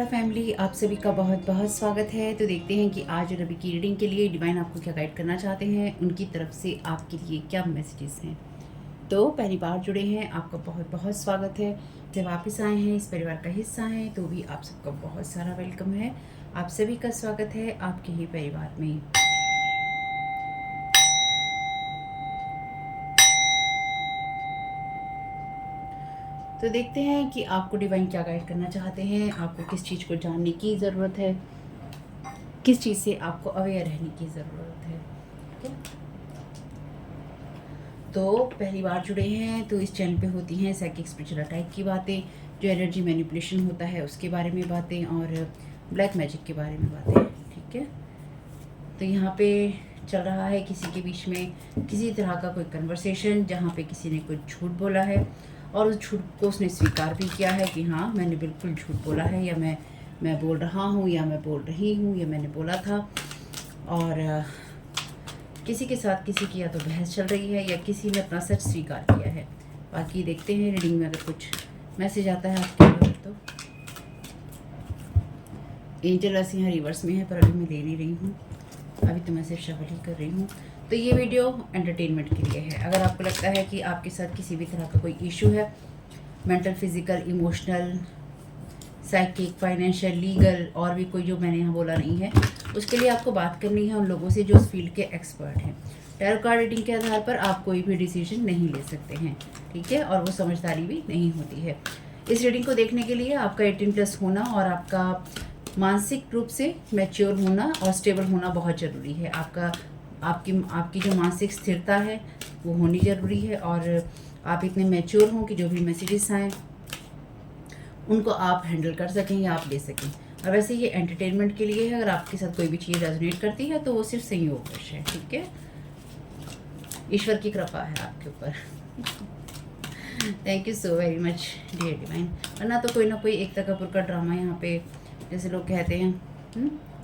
तारा family, आप सभी का बहुत बहुत स्वागत है। तो देखते हैं कि आज रवि की रीडिंग के लिए डिवाइन आपको क्या गाइड करना चाहते हैं, उनकी तरफ से आपके लिए क्या मैसेजेस हैं। तो पहली बार जुड़े हैं, आपका बहुत बहुत स्वागत है। जब वापस आए हैं, इस परिवार का हिस्सा हैं, तो भी आप सबका बहुत सारा वेलकम है। आप सभी का स्वागत है आपके ही परिवार में। तो देखते हैं कि आपको डिवाइन क्या गाइड करना चाहते हैं, आपको किस चीज़ को जानने की ज़रूरत है, किस चीज़ से आपको अवेयर रहने की ज़रूरत है। ठीक है, तो पहली बार जुड़े हैं तो इस चैनल पे होती हैं साइकिक स्पिरिचुअल टाइप की बातें, जो एनर्जी मैनिपुलेशन होता है उसके बारे में बातें, और ब्लैक मैजिक के बारे में बातें। ठीक है, तो यहाँ पे चल रहा है किसी के बीच में किसी तरह का कोई कन्वर्सेशन, जहाँ पे किसी ने कोई झूठ बोला है और उस झूठ को उसने स्वीकार भी किया है कि हाँ मैंने बिल्कुल झूठ बोला है, या मैं बोल रहा हूँ, या मैं बोल रही हूँ, या मैंने बोला था। और किसी के साथ किसी की या तो बहस चल रही है, या किसी ने अपना सच स्वीकार किया है। बाकी देखते हैं रीडिंग में अगर कुछ मैसेज आता है आपके लिए। तो एंजल राशि यहाँ रिवर्स में है, पर अभी मैं ले नहीं रही हूँ, अभी तो मैं सिर्फ शफल ही कर रही हूँ। तो ये वीडियो एंटरटेनमेंट के लिए है। अगर आपको लगता है कि आपके साथ किसी भी तरह का कोई इशू है, mental, physical, emotional, psychic, financial, legal, और भी कोई जो मैंने यहाँ बोला नहीं है, उसके लिए आपको बात करनी है उन लोगों से जो उस फील्ड के एक्सपर्ट हैं। टैरो कार्ड रीडिंग के आधार पर आप कोई भी डिसीजन नहीं ले सकते हैं, ठीक है, और वो समझदारी भी नहीं होती है। इस रीडिंग को देखने के लिए आपका 18+ होना और आपका मानसिक रूप से मैच्योर होना और स्टेबल होना बहुत ज़रूरी है। आपकी जो मानसिक स्थिरता है वो होनी ज़रूरी है, और आप इतने मैच्योर हों कि जो भी मैसेजेस आएँ उनको आप हैंडल कर सकें या आप ले सकें। और वैसे ये एंटरटेनमेंट के लिए है, अगर आपके साथ कोई भी चीज़ रेजोनेट करती है तो वो सिर्फ संयोगवश है, ठीक है। ईश्वर की कृपा है आपके ऊपर। Thank you so very much dear divine. वरना तो कोई ना कोई एक तकापुर का ड्रामा यहाँ पे, जैसे लोग कहते हैं,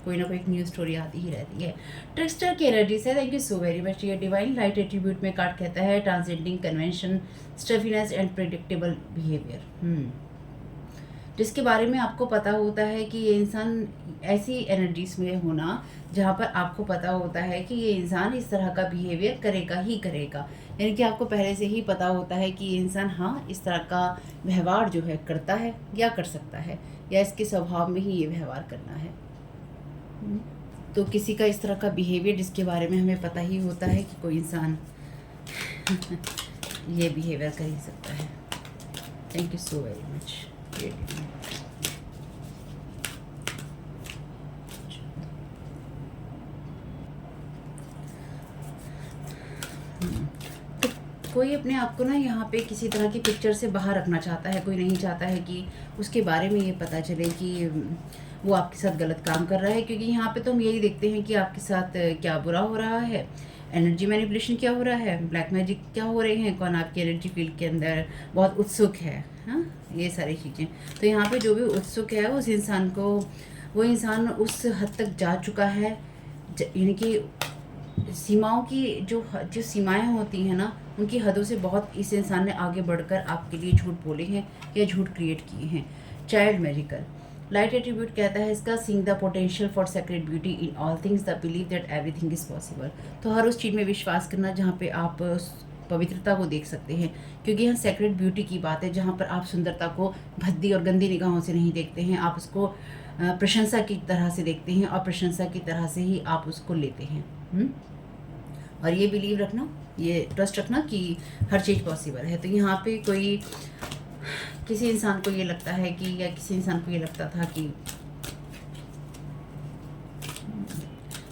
कोई ना कोई एक न्यूज़ स्टोरी आती ही रहती है। ट्रिक्स्टर की एनर्जी से thank you so very much dear divine. Light attribute में कार्ड कहता है transcending convention, stuffiness and predictable behaviour, जिसके बारे में आपको पता होता है कि ये इंसान ऐसी एनर्जीज में होना जहाँ पर आपको पता होता है कि ये इंसान इस तरह का बिहेवियर करेगा ही करेगा। यानी कि आपको पहले से ही पता होता है कि ये इंसान हाँ इस तरह का व्यवहार जो है करता है या कर सकता है, या इसके स्वभाव में ही ये व्यवहार करना है। तो किसी का इस तरह का बिहेवियर जिसके बारे में हमें पता ही होता है कि कोई इंसान ये बिहेवियर कर ही सकता है। Thank you so very much. तो कोई अपने आप को ना यहाँ पे किसी तरह की पिक्चर से बाहर रखना चाहता है, कोई नहीं चाहता है कि उसके बारे में ये पता चले कि वो आपके साथ गलत काम कर रहा है, क्योंकि यहाँ पे तो हम यही देखते हैं कि आपके साथ क्या बुरा हो रहा है, एनर्जी मैनिपुलेशन क्या हो रहा है, ब्लैक मैजिक क्या हो रहे हैं, कौन आपकी एनर्जी फील्ड के अंदर बहुत उत्सुक है, हाँ ये सारी चीज़ें। तो यहाँ पे जो भी उत्सुक है उस इंसान को, वो इंसान उस हद तक जा चुका है, यानी कि सीमाओं की जो सीमाएं होती हैं ना, उनकी हदों से बहुत इस इंसान ने आगे बढ़कर आपके लिए झूठ बोले हैं या झूठ क्रिएट किए हैं। चाइल्ड मैजिकल लाइट एट्रीब्यूट कहता है इसका seeing the potential for secret beauty in all things, the believe that everything is possible. तो हर उस चीज़ में विश्वास करना जहाँ पे आप पवित्रता को देख सकते हैं, क्योंकि यहाँ सेक्रेट ब्यूटी की बात है, जहाँ पर आप सुंदरता को भद्दी और गंदी निगाहों से नहीं देखते हैं, आप उसको प्रशंसा की तरह से देखते हैं, और प्रशंसा की तरह से ही आप उसको लेते हैं। और ये बिलीव रखना, ये ट्रस्ट रखना कि हर चीज़ पॉसिबल है। तो यहाँ पे कोई किसी इंसान को ये लगता है कि, या किसी इंसान को ये लगता था कि,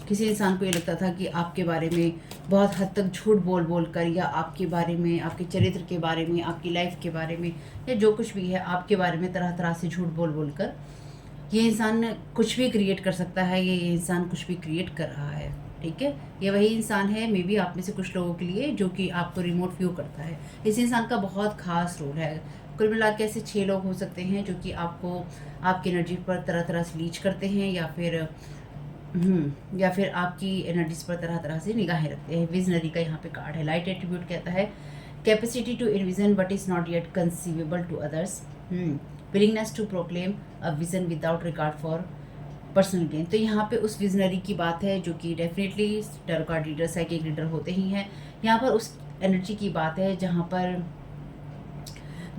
किसी इंसान को ये लगता था कि आपके बारे में बहुत हद तक झूठ बोल बोल कर, या आपके बारे में, आपके चरित्र के बारे में, आपकी लाइफ के बारे में, या जो कुछ भी है आपके बारे में तरह तरह से झूठ बोल बोल कर ये इंसान कुछ भी क्रिएट कर सकता है, ये इंसान कुछ भी क्रिएट कर रहा है, ठीक है। ये वही इंसान है, मे बी आप में से कुछ लोगों के लिए, जो कि आपको रिमोट व्यू करता है। इस इंसान का बहुत खास रोल है। कुल मिला के ऐसे 6 लोग हो सकते हैं जो कि आपको, आपकी एनर्जी पर तरह तरह से लीच करते हैं, या फिर आपकी एनर्जीज पर तरह तरह से निगाहें रखते हैं। विजनरी का यहाँ पे कार्ड है। लाइट एट्रीब्यूट कहता है capacity to envision but is not yet conceivable to others. Willingness to proclaim a vision without regard for personal gain. तो यहाँ पे उस विजनरी की बात है जो कि definitely tarot card reader psychic reader होते ही हैं। यहाँ पर उस एनर्जी की बात है जहाँ पर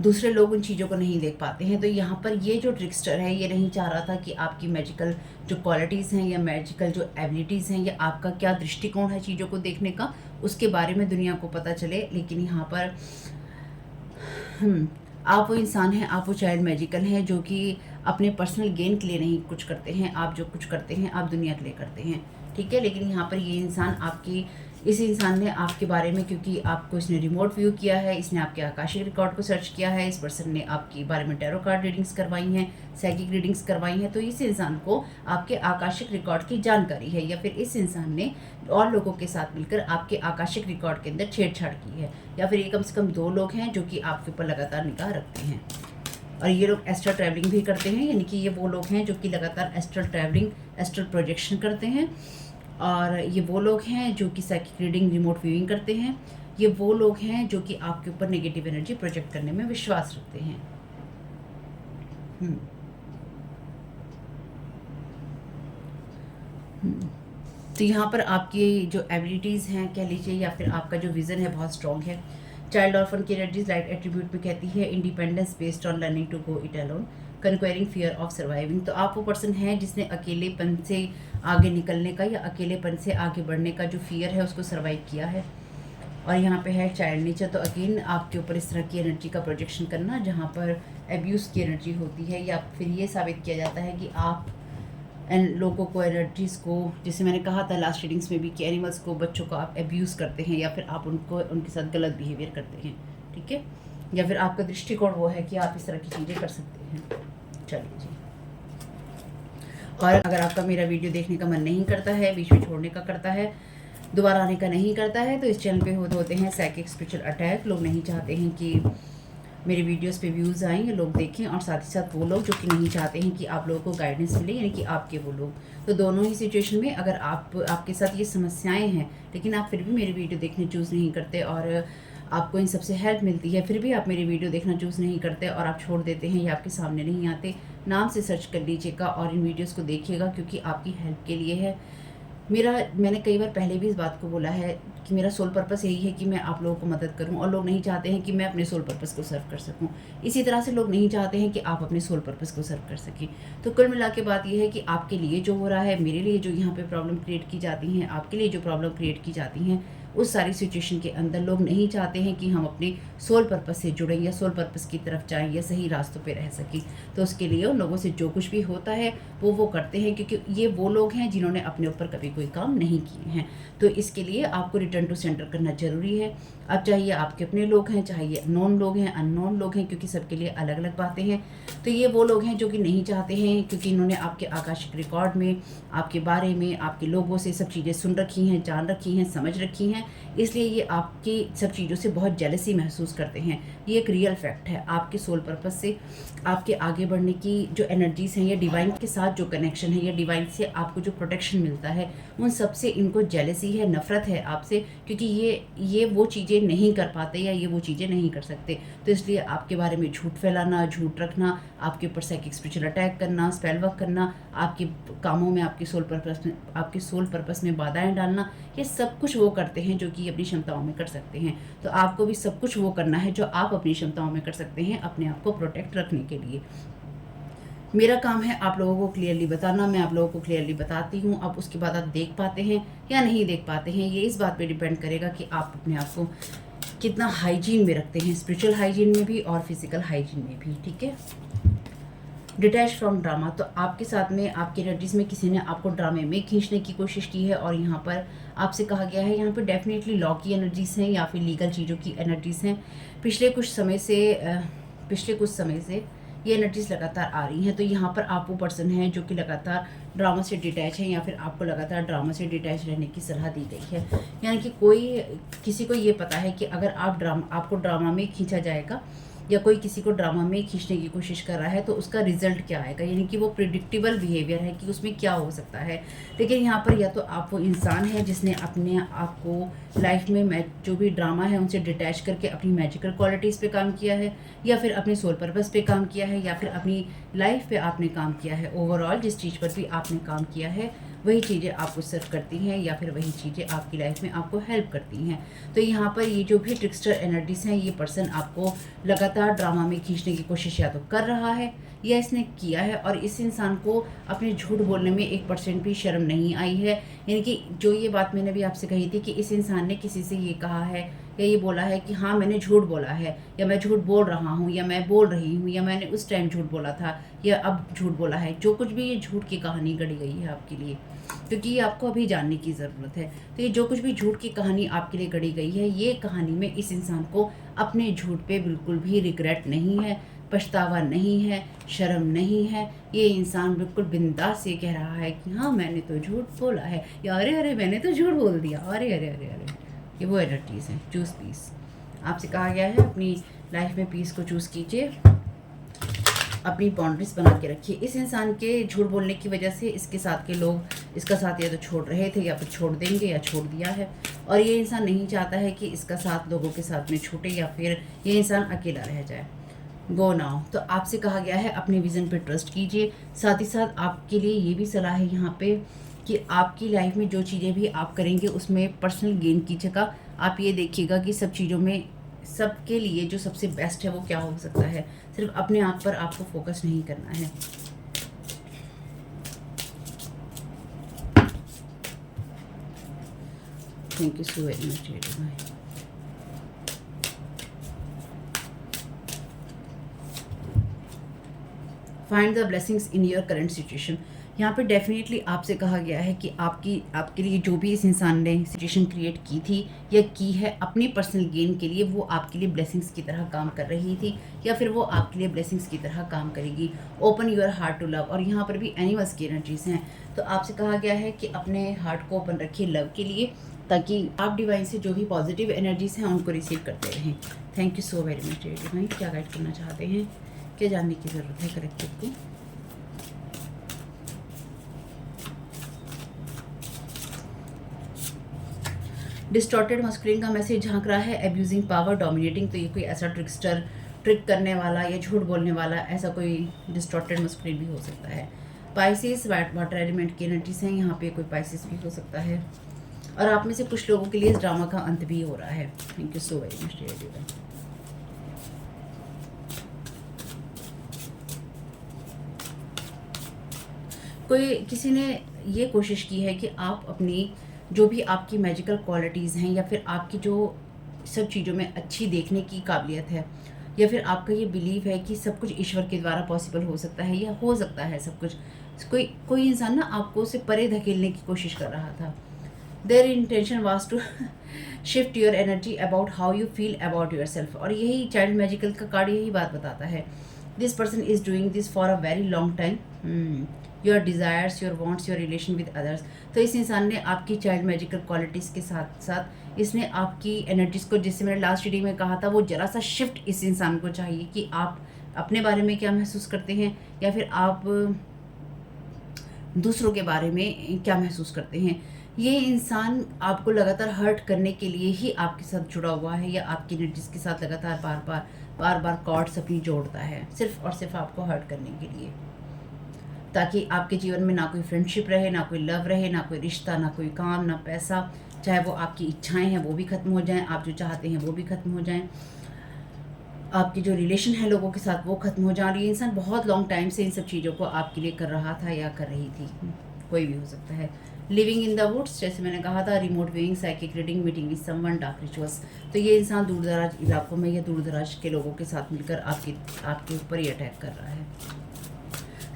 दूसरे लोग उन चीज़ों को नहीं देख पाते हैं। तो यहाँ पर ये जो ट्रिक्स्टर है ये नहीं चाह रहा था कि आपकी मैजिकल जो क्वालिटीज़ हैं या मैजिकल जो एबिलिटीज़ हैं या आपका क्या दृष्टिकोण है चीज़ों को देखने का, उसके बारे में दुनिया को पता चले। लेकिन यहाँ पर आप वो इंसान हैं, आप वो चाइल्ड मैजिकल हैं जो कि अपने पर्सनल गेन के लिए नहीं कुछ करते हैं। आप जो कुछ करते हैं आप दुनिया के लिए करते हैं, ठीक है। लेकिन यहाँ पर ये इंसान इस इंसान ने आपके बारे में, क्योंकि आपको इसने रिमोट व्यू किया है, इसने आपके आकाशिक रिकॉर्ड को सर्च किया है, इस पर्सन ने आपके बारे में टैरो कार्ड रीडिंग्स करवाई हैं, साइकिक रीडिंग्स करवाई हैं, तो इस इंसान को आपके आकाशिक रिकॉर्ड की जानकारी है, या फिर इस इंसान ने और लोगों के साथ मिलकर आपके आकाशिक रिकॉर्ड के अंदर छेड़छाड़ की है, या फिर ये कम से कम 2 लोग हैं जो कि आपके ऊपर लगातार निगाह रखते हैं। और ये लोग एस्ट्रल ट्रैवलिंग भी करते हैं, यानी कि ये वो लोग हैं जो कि लगातार एस्ट्रल ट्रैवलिंग, एस्ट्रल प्रोजेक्शन करते हैं। और ये वो लोग हैं जो कि साइकिक रीडिंग, रिमोट व्यूइंग करते हैं। ये वो लोग हैं जो कि आपके ऊपर नेगेटिव एनर्जी प्रोजेक्ट करने में विश्वास रखते हैं। तो यहाँ पर आपकी जो एबिलिटीज़ हैं कह लीजिए, या फिर आपका जो विज़न है बहुत स्ट्रॉन्ग है। चाइल्ड ऑर्फन की एनर्जीज लाइट एट्रीब्यूट में कहती है independence based on learning to go it alone, conquering fear of surviving. तो आप वो पर्सन हैं जिसने अकेलेपन से आगे निकलने का या अकेलेपन से आगे बढ़ने का जो फियर है उसको सर्वाइव किया है। और यहाँ पे है चाइल्ड नेचर। तो अगेन आपके ऊपर इस तरह की एनर्जी का प्रोजेक्शन करना जहाँ पर एब्यूज़ की एनर्जी होती है, या फिर ये साबित किया जाता है कि आप लोगों को, एनर्जीज़ को, जैसे मैंने कहा था लास्ट रीडिंग्स में भी कि एनिमल्स को, बच्चों को आप एब्यूज़ करते हैं, या फिर आप उनके साथ गलत बिहेवियर करते हैं, ठीक है। या फिर आपका दृष्टिकोण वो है कि आप इस तरह की चीज़ें कर सकते हैं। चलिए जी। और अगर आपका मेरा वीडियो देखने का मन नहीं करता है, बीच में छोड़ने का करता है, दोबारा आने का नहीं करता है, तो इस चैनल पे होते हैं साइकिक स्पिरिचुअल अटैक। लोग नहीं चाहते हैं कि मेरे वीडियोस पे व्यूज़ आएँ या लोग देखें, और साथ ही साथ वो लोग जो कि नहीं चाहते हैं कि आप लोगों को गाइडेंस मिले, यानी कि आपके वो लोग। तो दोनों ही सिचुएशन में अगर आपके साथ ये समस्याएं हैं, लेकिन आप फिर भी मेरे वीडियो देखने चूज़ नहीं करते और आपको इन सबसे हेल्प मिलती है, फिर भी आप मेरी वीडियो देखना चूज़ नहीं करते और आप छोड़ देते हैं या आपके सामने नहीं आते, नाम से सर्च कर लीजिएगा और इन वीडियोस को देखिएगा, क्योंकि आपकी हेल्प के लिए है। मैंने कई बार पहले भी इस बात को बोला है कि मेरा सोल पर्पस यही है कि मैं आप लोगों को मदद करूं, और लोग नहीं चाहते हैं कि मैं अपने सोल पर्पस को सर्व कर सकूं। इसी तरह से लोग नहीं चाहते हैं कि आप अपने सोल पर्पस को सर्व कर सकें। तो कुल मिला के बात यह है कि आपके लिए जो हो रहा है, मेरे लिए जो यहाँ पे प्रॉब्लम क्रिएट की जाती हैं, आपके लिए जो प्रॉब्लम क्रिएट की जाती हैं, उस सारी सिचुएशन के अंदर लोग नहीं चाहते हैं कि हम अपने सोल पर्पस से जुड़ें या सोल पर्पस की तरफ जाएं या सही रास्तों पे रह सकें। तो उसके लिए उन लोगों से जो कुछ भी होता है वो करते हैं, क्योंकि ये वो लोग हैं जिन्होंने अपने ऊपर कभी कोई काम नहीं किए हैं। तो इसके लिए आपको रिटर्न टू सेंटर करना ज़रूरी है। अब चाहिए आपके अपने लोग हैं, चाहे ये नॉन लोग हैं, अननोन लोग हैं, क्योंकि सबके लिए अलग अलग बातें हैं। तो ये वो लोग हैं जो कि नहीं चाहते हैं, क्योंकि इन्होंने आपके आकाशिक रिकॉर्ड में, आपके बारे में, आपके लोगों से सब चीज़ें सुन रखी हैं, जान रखी हैं, समझ रखी हैं, इसलिए ये आपकी सब चीज़ों से बहुत जेलसी महसूस करते हैं। ये एक रियल फैक्ट है। आपके सोल पर्पस से आपके आगे बढ़ने की जो एनर्जीज़ हैं, या डिवाइन के साथ जो कनेक्शन है, या डिवाइन से आपको जो प्रोटेक्शन मिलता है, उन सब से इनको जेलसी है, नफ़रत है आपसे, क्योंकि ये वो चीज़ें नहीं कर पाते या ये वो चीज़ें नहीं कर सकते। तो इसलिए आपके बारे में झूठ फैलाना, झूठ रखना, आपके ऊपर साइकिक स्पिरिचुअल अटैक करना, स्पेल वर्क करना, आपके कामों में, आपके सोल पर्पस में बाधाएं डालना, ये सब कुछ वो करते हैं जो कि अपनी क्षमताओं में कर सकते हैं। तो आपको भी सब कुछ वो करना है जो आप अपनी क्षमताओं में कर सकते हैं अपने आप को प्रोटेक्ट रखने के लिए। मेरा काम है आप लोगों को क्लियरली बताना, मैं आप लोगों को क्लियरली बताती हूँ। अब उसके बाद आप देख पाते हैं या नहीं देख पाते हैं, ये इस बात पे डिपेंड करेगा कि आप अपने आप को कितना हाइजीन में रखते हैं, स्पिरिचुअल हाइजीन में भी और फिजिकल हाइजीन में भी, ठीक है। Detach from drama. तो आपके साथ में, आपकी एनर्जीज़ में किसी ने आपको ड्रामे में खींचने की कोशिश की है, और यहाँ पर आपसे कहा गया है, यहाँ पर डेफिनेटली लॉ की एनर्जीज़ हैं या फिर लीगल चीज़ों की एनर्जीज़ हैं। पिछले कुछ समय से ये एनर्जीज़ लगातार आ रही हैं। तो यहाँ पर आप वो पर्सन हैं जो कि लगातार ड्रामा से डिटैच हैं, या फिर आपको लगातार ड्रामा से डिटैच रहने की सलाह दी गई है। यानी कि किसी को ये पता है कि अगर आपको ड्रामा में खींचा जाएगा या कोई किसी को ड्रामा में खींचने की कोशिश कर रहा है तो उसका रिजल्ट क्या आएगा, यानी कि वो प्रिडिक्टेबल बिहेवियर है कि उसमें क्या हो सकता है। लेकिन यहाँ पर या तो आप वो इंसान है जिसने अपने आप को लाइफ में जो भी ड्रामा है उनसे डिटैच करके अपनी मैजिकल क्वालिटीज़ पे काम किया है, या फिर अपने सोल पर्पस पे काम किया है, या फिर अपनी लाइफ पे आपने काम किया है। ओवरऑल जिस चीज़ पर भी आपने काम किया है वही चीज़ें आपको सर्व करती हैं, या फिर वही चीज़ें आपकी लाइफ में आपको हेल्प करती हैं। तो यहाँ पर ये जो भी ट्रिक्स्टर एनर्जीज हैं, ये पर्सन आपको लगातार ड्रामा में खींचने की कोशिश या तो कर रहा है या इसने किया है, और इस इंसान को अपने झूठ बोलने में 1% भी शर्म नहीं आई है। यानी कि जो ये बात मैंने भी आपसे कही थी कि इस इंसान ने किसी से ये कहा है या ये बोला है कि हाँ मैंने झूठ बोला है, या मैं झूठ बोल रहा हूँ, या मैं बोल रही हूँ, या मैंने उस टाइम झूठ बोला था, या अब झूठ बोला है, जो कुछ भी ये झूठ की कहानी गढ़ी गई है आपके लिए, क्योंकि ये आपको अभी जानने की ज़रूरत है। तो ये जो कुछ भी झूठ की कहानी आपके लिए गढ़ी गई है, ये कहानी में इस इंसान को अपने झूठ पे बिल्कुल भी रिग्रेट नहीं है, पछतावा नहीं है, शर्म नहीं है। ये इंसान बिल्कुल बिंदास से कह रहा है कि हाँ मैंने तो झूठ बोला है, या अरे अरे मैंने तो झूठ बोल दिया, अरे अरे अरे अरे। ये वो एनर्जीज हैं। Choose peace. आपसे कहा गया है अपनी लाइफ में पीस को चूज़ कीजिए, अपनी बाउंड्रीज बना के रखिए। इस इंसान के झूठ बोलने की वजह से इसके साथ के लोग इसका साथ या तो छोड़ रहे थे या फिर छोड़ देंगे या छोड़ दिया है, और ये इंसान नहीं चाहता है कि इसका साथ लोगों के साथ में छूटे या फिर ये इंसान अकेला रह जाए। Go now. तो आपसे कहा गया है अपने विज़न पे ट्रस्ट कीजिए। साथ ही साथ आपके लिए ये भी सलाह है यहाँ पे कि आपकी लाइफ में जो चीज़ें भी आप करेंगे उसमें पर्सनल गेन की जगह आप ये देखिएगा कि सब चीज़ों में सबके लिए जो सबसे बेस्ट है वो क्या हो सकता है। सिर्फ अपने आप पर आपको फोकस नहीं करना है। Thank you so very much. Find the blessings in your current situation. यहाँ पे डेफिनेटली आपसे कहा गया है कि आपके लिए जो भी इस इंसान ने सिचुएशन क्रिएट की थी या की है अपनी पर्सनल गेन के लिए, वो आपके लिए ब्लेसिंग्स की तरह काम कर रही थी या फिर वो आपके लिए ब्लेसिंग्स की तरह काम करेगी। Open your heart to love. और यहाँ पर भी एनिमल्स की एनर्जीज हैं, तो आपसे कहा गया है कि अपने हार्ट को ओपन रखिए लव के लिए, ताकि आप डिवाइन से जो भी पॉजिटिव एनर्जीज हैं उनको रिसीव करते रहें। Thank you so very much divine. क्या गाइड करना चाहते हैं, क्या जानने की ज़रूरत है कलेक्टिव को? डिस्टॉर्टेड मस्कुलिन का मैसेज झांक रहा है, एब्यूजिंग पावर, डोमिनेटिंग। तो ये कोई ऐसा ट्रिकस्टर, ट्रिक करने वाला या झूठ बोलने वाला ऐसा कोई डिस्टॉर्टेड मस्कुलिन भी हो सकता है। पाइसिस वाटर एलिमेंट की एनर्जीज हैं, यहाँ पे कोई पाइसिस भी हो सकता है, और आप में से कुछ लोगों के लिए इस ड्रामा का अंत भी हो रहा है। Thank you so very much dear. कोई किसी ने ये कोशिश की है कि आप अपनी जो भी आपकी मैजिकल क्वालिटीज़ हैं या फिर आपकी जो सब चीज़ों में अच्छी देखने की काबिलियत है, या फिर आपका ये बिलीव है कि सब कुछ ईश्वर के द्वारा पॉसिबल हो सकता है या हो सकता है सब कुछ, कोई इंसान ना आपको उससे परे धकेलने की कोशिश कर रहा था। Their intention was to shift your energy about how you feel about yourself. और यही चाइल्ड मैजिकल का कार्ड यही बात बताता है। This person is doing this for a very long time. Your desires, your wants, your relation with others. तो इस इंसान ने आपकी चाइल्ड मैजिकल क्वालिटीज़ के साथ साथ इसने आपकी एनर्जीज़ को, जिससे मैंने लास्ट रीडिंग में कहा था, वो ज़रा सा शिफ्ट इस इंसान को चाहिए कि आप अपने बारे में क्या महसूस करते हैं या फिर आप दूसरों के बारे में क्या महसूस करते हैं। ये इंसान आपको लगातार हर्ट करने के लिए ही आपके साथ जुड़ा हुआ है, या आपकी एनर्जीज़ के साथ लगातार बार बार कॉर्ड्स अपनी जोड़ता है, सिर्फ और सिर्फ आपको हर्ट करने के लिए, ताकि आपके जीवन में ना कोई फ्रेंडशिप रहे, ना कोई लव रहे, ना कोई रिश्ता, ना कोई काम, ना पैसा। चाहे वो आपकी इच्छाएं हैं वो भी ख़त्म हो जाएं, आप जो चाहते हैं वो भी ख़त्म हो जाएं, आपके जो रिलेशन है लोगों के साथ वो ख़त्म हो जाए। और ये इंसान बहुत लॉन्ग टाइम से इन सब चीज़ों को आपके लिए कर रहा था या कर रही थी, कोई भी हो सकता है। लिविंग इन द वुड्स, जैसे मैंने कहा था, remote viewing, psychic reading, meeting with someone, dark rituals. तो ये इंसान दूर दराज इलाकों में या दूर दराज के लोगों के साथ मिलकर आपके ऊपर ही अटैक कर रहा है।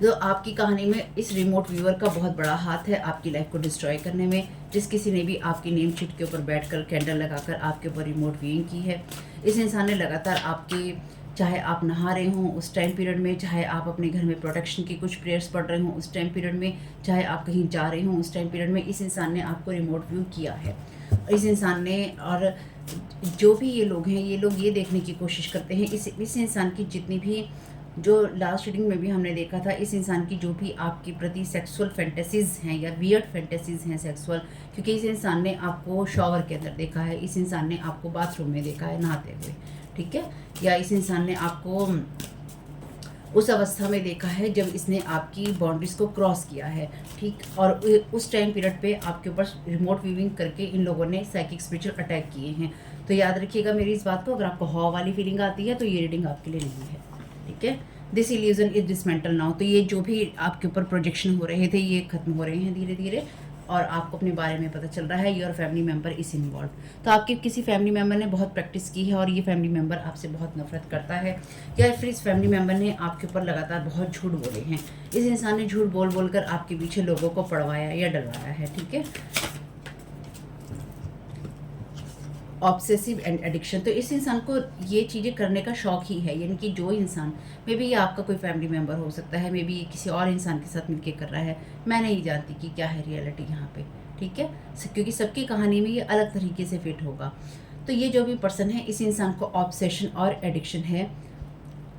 तो आपकी कहानी में इस रिमोट व्यूअर का बहुत बड़ा हाथ है आपकी लाइफ को डिस्ट्रॉय करने में। जिस किसी ने भी आपकी नेम शीट के ऊपर बैठकर कैंडल लगाकर आपके ऊपर रिमोट व्यूइंग की है, इस इंसान ने लगातार आपके, चाहे आप नहा रहे हों उस टाइम पीरियड में, चाहे आप अपने घर में प्रोटेक्शन की कुछ प्रेयर्स पढ़ रहे हों उस टाइम पीरियड में, चाहे आप कहीं जा रहे हों उस टाइम पीरियड में, इस इंसान ने आपको रिमोट व्यू किया है। इस इंसान ने, और जो भी ये लोग हैं, ये लोग ये देखने की कोशिश करते हैं, इस इंसान की जितनी भी, जो लास्ट रीडिंग में भी हमने देखा था, इस इंसान की जो भी आपके प्रति सेक्सुअल फैंटेसीज हैं या वियर्ड फैंटेसीज हैं सेक्सुअल, क्योंकि इस इंसान ने आपको शॉवर के अंदर देखा है, इस इंसान ने आपको बाथरूम में देखा है नहाते हुए, ठीक है, या इस इंसान ने आपको उस अवस्था में देखा है जब इसने आपकी बाउंड्रीज को क्रॉस किया है, ठीक, और उस टाइम पीरियड पे आपके ऊपर रिमोट व्यूइंग करके इन लोगों ने साइकिक स्पिरिचुअल अटैक किए हैं। तो याद रखिएगा मेरी इस बात को, अगर आपको हॉ वाली फीलिंग आती है तो ये रीडिंग आपके लिए नहीं है, ठीक है। This illusion is dismantle now, तो ये जो भी आपके ऊपर प्रोजेक्शन हो रहे थे ये खत्म हो रहे हैं धीरे धीरे, और आपको अपने बारे में पता चल रहा है your family member is involve. तो आपके किसी फैमिली मेम्बर ने बहुत प्रैक्टिस की है और ये फैमिली मेम्बर आपसे बहुत नफरत करता है, या फिर इस फैमिली मेम्बर ने आपके ऊपर लगातार बहुत झूठ बोले हैं। इस इंसान ने झूठ बोल बोल कर आपके पीछे लोगों को पढ़वाया या डलवाया है, ठीक है। ऑब्सेसिव एंड एडिक्शन, तो इस इंसान को ये चीज़ें करने का शौक ही है, यानी कि जो इंसान, मे बी ये आपका कोई फैमिली मेम्बर हो सकता है, मे बी ये किसी और इंसान के साथ मिलकर कर रहा है, मैं नहीं जानती कि क्या है रियलिटी यहाँ पे, ठीक है, क्योंकि सबकी कहानी में ये अलग तरीके से फिट होगा। तो ये जो भी पर्सन है, इस इंसान को ऑब्सेशन और एडिक्शन है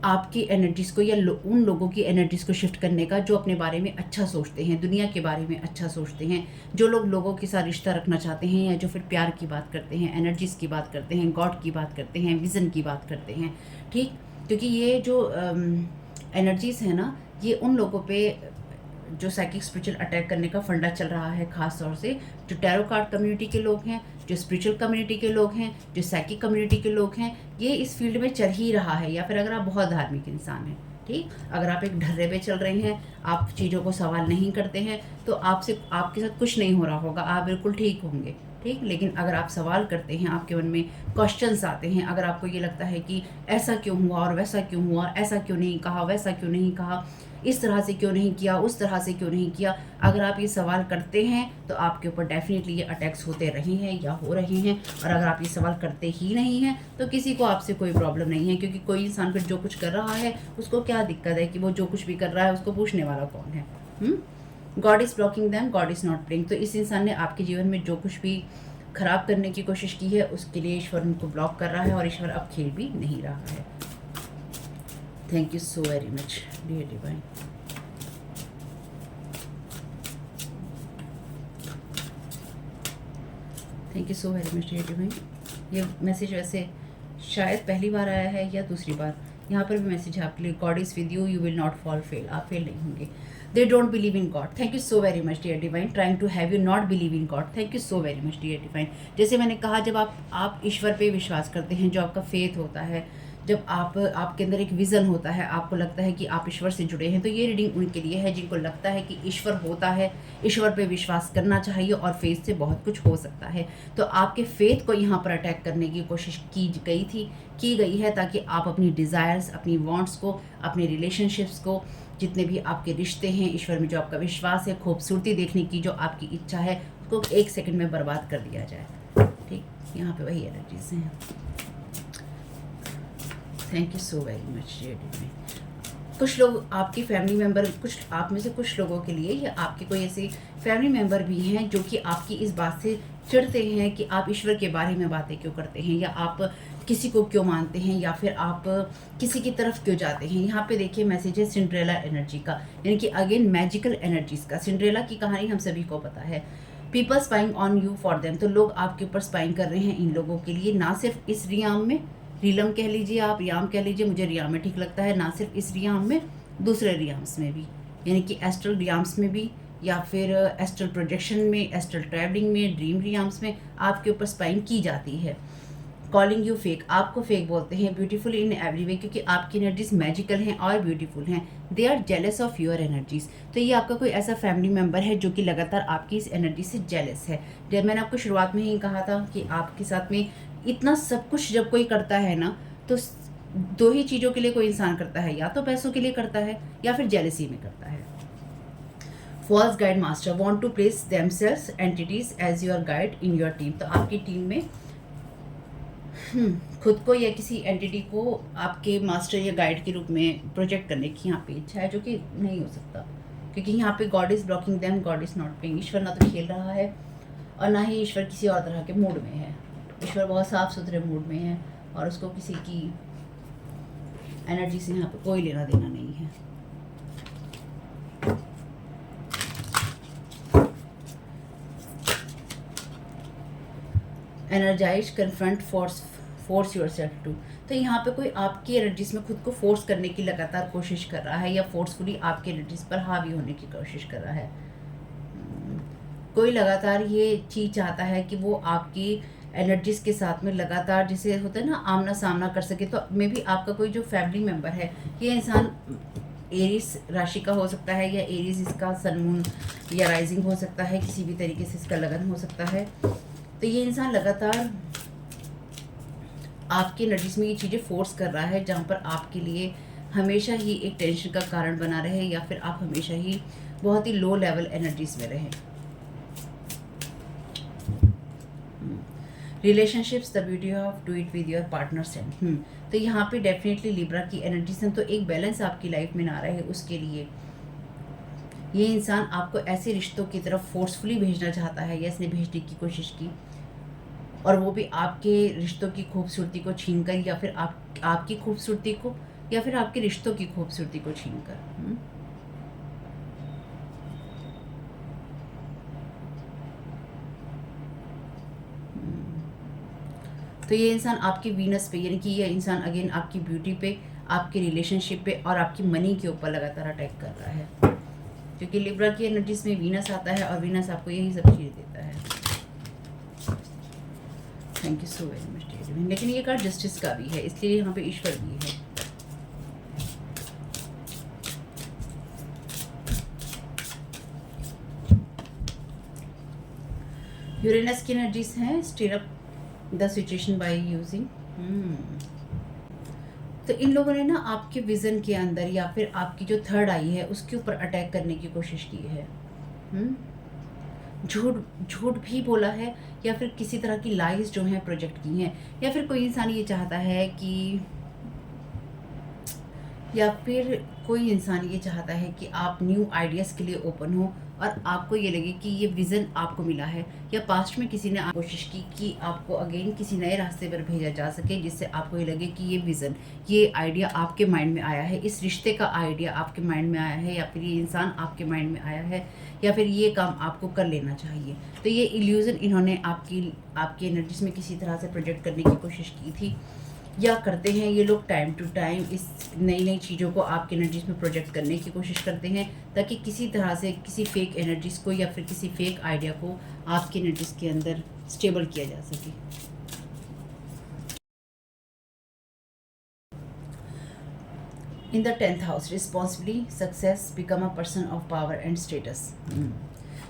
आपकी एनर्जीज़ को या उन लोगों की एनर्जीज़ को शिफ्ट करने का जो अपने बारे में अच्छा सोचते हैं, दुनिया के बारे में अच्छा सोचते हैं, जो लोग लोगों के साथ रिश्ता रखना चाहते हैं, या जो फिर प्यार की बात करते हैं, एनर्जीज़ की बात करते हैं, गॉड की बात करते हैं, विज़न की बात करते हैं, ठीक। क्योंकि ये जो एनर्जीज़ है ना, ये उन लोगों पे जो साइकिक स्पिरिचुअल अटैक करने का फंडा चल रहा है, खास तौर से जो टैरो कार्ड कम्युनिटी के लोग हैं, जो स्पिरिचुअल कम्युनिटी के लोग हैं, जो साइकिक कम्युनिटी के लोग हैं, ये इस फील्ड में चल ही रहा है। या फिर अगर आप बहुत धार्मिक इंसान हैं, ठीक, अगर आप एक ढर्रे पे चल रहे हैं, आप चीज़ों को सवाल नहीं करते हैं, तो आपसे आपके साथ कुछ नहीं हो रहा होगा, आप बिल्कुल ठीक होंगे, ठीक। लेकिन अगर आप सवाल करते हैं, आपके मन में क्वेश्चंस आते हैं, अगर आपको ये लगता है कि ऐसा क्यों हुआ और वैसा क्यों हुआ, ऐसा क्यों नहीं कहा, वैसा क्यों नहीं कहा, इस तरह से क्यों नहीं किया, उस तरह से क्यों नहीं किया, अगर आप ये सवाल करते हैं तो आपके ऊपर डेफिनेटली ये अटैक्स होते रहे हैं या हो रहे हैं। और अगर आप ये सवाल करते ही नहीं हैं तो किसी को आपसे कोई प्रॉब्लम नहीं है, क्योंकि कोई इंसान फिर जो कुछ कर रहा है उसको क्या दिक्कत है कि वो जो कुछ भी कर रहा है उसको पूछने वाला कौन है। God is blocking them, God is not playing. तो इस इंसान ने आपके जीवन में जो कुछ भी खराब करने की कोशिश की है उसके लिए ईश्वर उनको ब्लॉक कर रहा है, और ईश्वर अब खेल भी नहीं रहा है। Thank you so very much dear divine. Thank you so very much dear divine. ये मैसेज वैसे शायद पहली बार आया है या दूसरी बार, यहाँ पर भी मैसेज है आपके लिए, God is with you, you will not fall fail, आप फेल नहीं होंगे। They don't believe in God, thank you so very much dear divine, trying to have you not believe in God, thank you so very much dear divine. जैसे मैंने कहा, जब आप ईश्वर पे विश्वास करते हैं, जो आपका फेथ होता है, जब आपके अंदर एक विज़न होता है, आपको लगता है कि आप ईश्वर से जुड़े हैं, तो ये रीडिंग उनके लिए है जिनको लगता है कि ईश्वर होता है, ईश्वर पे विश्वास करना चाहिए और फेथ से बहुत कुछ हो सकता है। तो आपके फेथ को यहाँ पर अटैक करने की कोशिश की गई है ताकि आप अपनी डिज़ायर्स, अपनी वांट्स को, अपने रिलेशनशिप्स को, जितने भी आपके रिश्ते हैं, ईश्वर में जो आपका विश्वास है, खूबसूरती देखने की जो आपकी इच्छा है, उसको 1 सेकंड में बर्बाद कर दिया जाए, ठीक। यहाँ पे वही एनर्जीज हैं। Thank you so very much dear divine. कुछ लोग आपकी फैमिली मेम्बर, कुछ आप में से कुछ लोगों के लिए, या आपके कोई ऐसे फैमिली मेम्बर भी हैं जो कि आपकी इस बात से चिढ़ते हैं कि आप ईश्वर के बारे में बातें क्यों करते हैं, या आप किसी को क्यों मानते हैं, या फिर आप किसी की तरफ क्यों जाते हैं। यहाँ पे देखिए मैसेज है सिंड्रेला एनर्जी का, यानी कि अगेन मैजिकल एनर्जीज का। सिंड्रेला की कहानी हम सभी को पता है, people spying on you for them. तो लोग आपके ऊपर स्पाइंग कर रहे हैं इन लोगों के लिए, ना सिर्फ इस रियाम में, रीलम कह लीजिए आप, रियाम कह लीजिए, मुझे रियाम में ठीक लगता है, ना सिर्फ इस रियाम में, दूसरे रियाम्स में भी, यानी कि एस्ट्रल रियाम्स में भी, या फिर एस्ट्रल प्रोजेक्शन में, एस्ट्रल ट्रैवलिंग में, ड्रीम रियाम्स में आपके ऊपर स्पाइंग की जाती है। कॉलिंग यू फेक, आपको फेक बोलते हैं, ब्यूटीफुल इन एवरी वे, क्योंकि आपकी एनर्जीज मैजिकल हैं और ब्यूटीफुल हैं। They are jealous of your energies. तो ये आपका कोई ऐसा फैमिली मेम्बर है जो कि लगातार आपकी इस एनर्जी से जेलस है। जब मैंने आपको शुरुआत में ही कहा था कि आपके साथ में इतना सब कुछ जब कोई करता है ना, तो 2 ही चीज़ों के लिए कोई इंसान करता है, या तो पैसों के लिए करता है या फिर जेलसी में करता है। False guide master want to place themselves entities as your guide in your team. तो आपकी टीम में खुद को या किसी एंटिटी को आपके मास्टर या गाइड के रूप में प्रोजेक्ट करने की यहाँ पे इच्छा है, जो कि नहीं हो सकता, क्योंकि यहाँ पे God is blocking them, God is not playing. ईश्वर ना तो खेल रहा है और ना ही ईश्वर किसी और तरह के मूड में है। ईश्वर बहुत साफ सुथरे मूड में है और उसको किसी की एनर्जी से यहाँ पे कोई लेना देना नहीं है। Energize, confront, force yourself to. तो यहाँ पे कोई आपकी एनर्जीज में खुद को फोर्स करने की लगातार कोशिश कर रहा है या फोर्सफुली आपकी एनर्जीज पर हावी होने की कोशिश कर रहा है। कोई लगातार ये चीज़ चाहता है कि वो आपकी एनर्जीज के साथ में लगातार, जैसे होता है ना, आमना सामना कर सके। तो मे भी आपका कोई जो फैमिली मेम्बर है, ये इंसान एरीज राशि का हो सकता है या एरीज इसका सन मून या राइजिंग हो सकता है, किसी भी तरीके से इसका लगन हो सकता है। तो ये इंसान लगातार आपकी एनर्जीज में ये चीज़ें फोर्स कर रहा है, जहाँ पर आपके लिए हमेशा ही एक टेंशन का कारण बना रहे या फिर आप हमेशा ही बहुत ही लो लेवल एनर्जीज में रहें। Relationships, the beauty of do it with your partners and तो यहाँ पे डेफिनेटली लिब्रा की एनर्जीज हैं, तो एक बैलेंस आपकी लाइफ में ना रहे उसके लिए ये इंसान आपको ऐसे रिश्तों की तरफ फोर्सफुली भेजना चाहता है या इसने भेजने की कोशिश की, और वो भी आपके रिश्तों की खूबसूरती को छीन कर या फिर आपकी खूबसूरती को या फिर आपके रिश्तों की खूबसूरती को छीन कर। तो ये इंसान आपकी वीनस पे, यानी कि ये इंसान अगेन आपकी ब्यूटी पे, आपके रिलेशनशिप पे और आपकी मनी के ऊपर लगातार अटैक कर रहा है, क्योंकि लिब्रा की एनर्जीज में वीनस आता है और वीनस आपको यही सब चीज़ देता है। Thank you so very much. लेकिन ये कार्ड जस्टिस का भी है, इसलिए यहाँ पे ईश्वर भी है। यूरेनस की एनर्जीज हैं, stir up the situation by using. तो इन लोगों ने ना आपके विजन के अंदर या फिर आपकी जो थर्ड आई है उसके ऊपर अटैक करने की कोशिश की है। झूठ भी बोला है या फिर किसी तरह की लाइज जो है प्रोजेक्ट की हैं, या फिर कोई इंसान ये चाहता है कि, या फिर कोई इंसान ये चाहता है कि आप न्यू आइडियाज़ के लिए ओपन हो और आपको ये लगे कि ये विज़न आपको मिला है, या पास्ट में किसी ने कोशिश की कि आपको अगेन किसी नए रास्ते पर भेजा जा सके, जिससे आपको ये लगे कि ये विज़न, ये आइडिया आपके माइंड में आया है, इस रिश्ते का आइडिया आपके माइंड में आया है, या फिर ये इंसान आपके माइंड में आया है, या फिर ये काम आपको कर लेना चाहिए। तो ये इल्यूज़न इन्होंने आपकी एनर्जीज में किसी तरह से प्रोजेक्ट करने की कोशिश की थी या करते हैं ये लोग टाइम टू टाइम। इस नई चीज़ों को आपकी एनर्जीज में प्रोजेक्ट करने की कोशिश करते हैं, ताकि किसी तरह से किसी फेक एनर्जीज को या फिर किसी फेक आइडिया को आपकी एनर्जीज के अंदर स्टेबल किया जा सके। In the 10th house, responsibly success, become a person of power and status.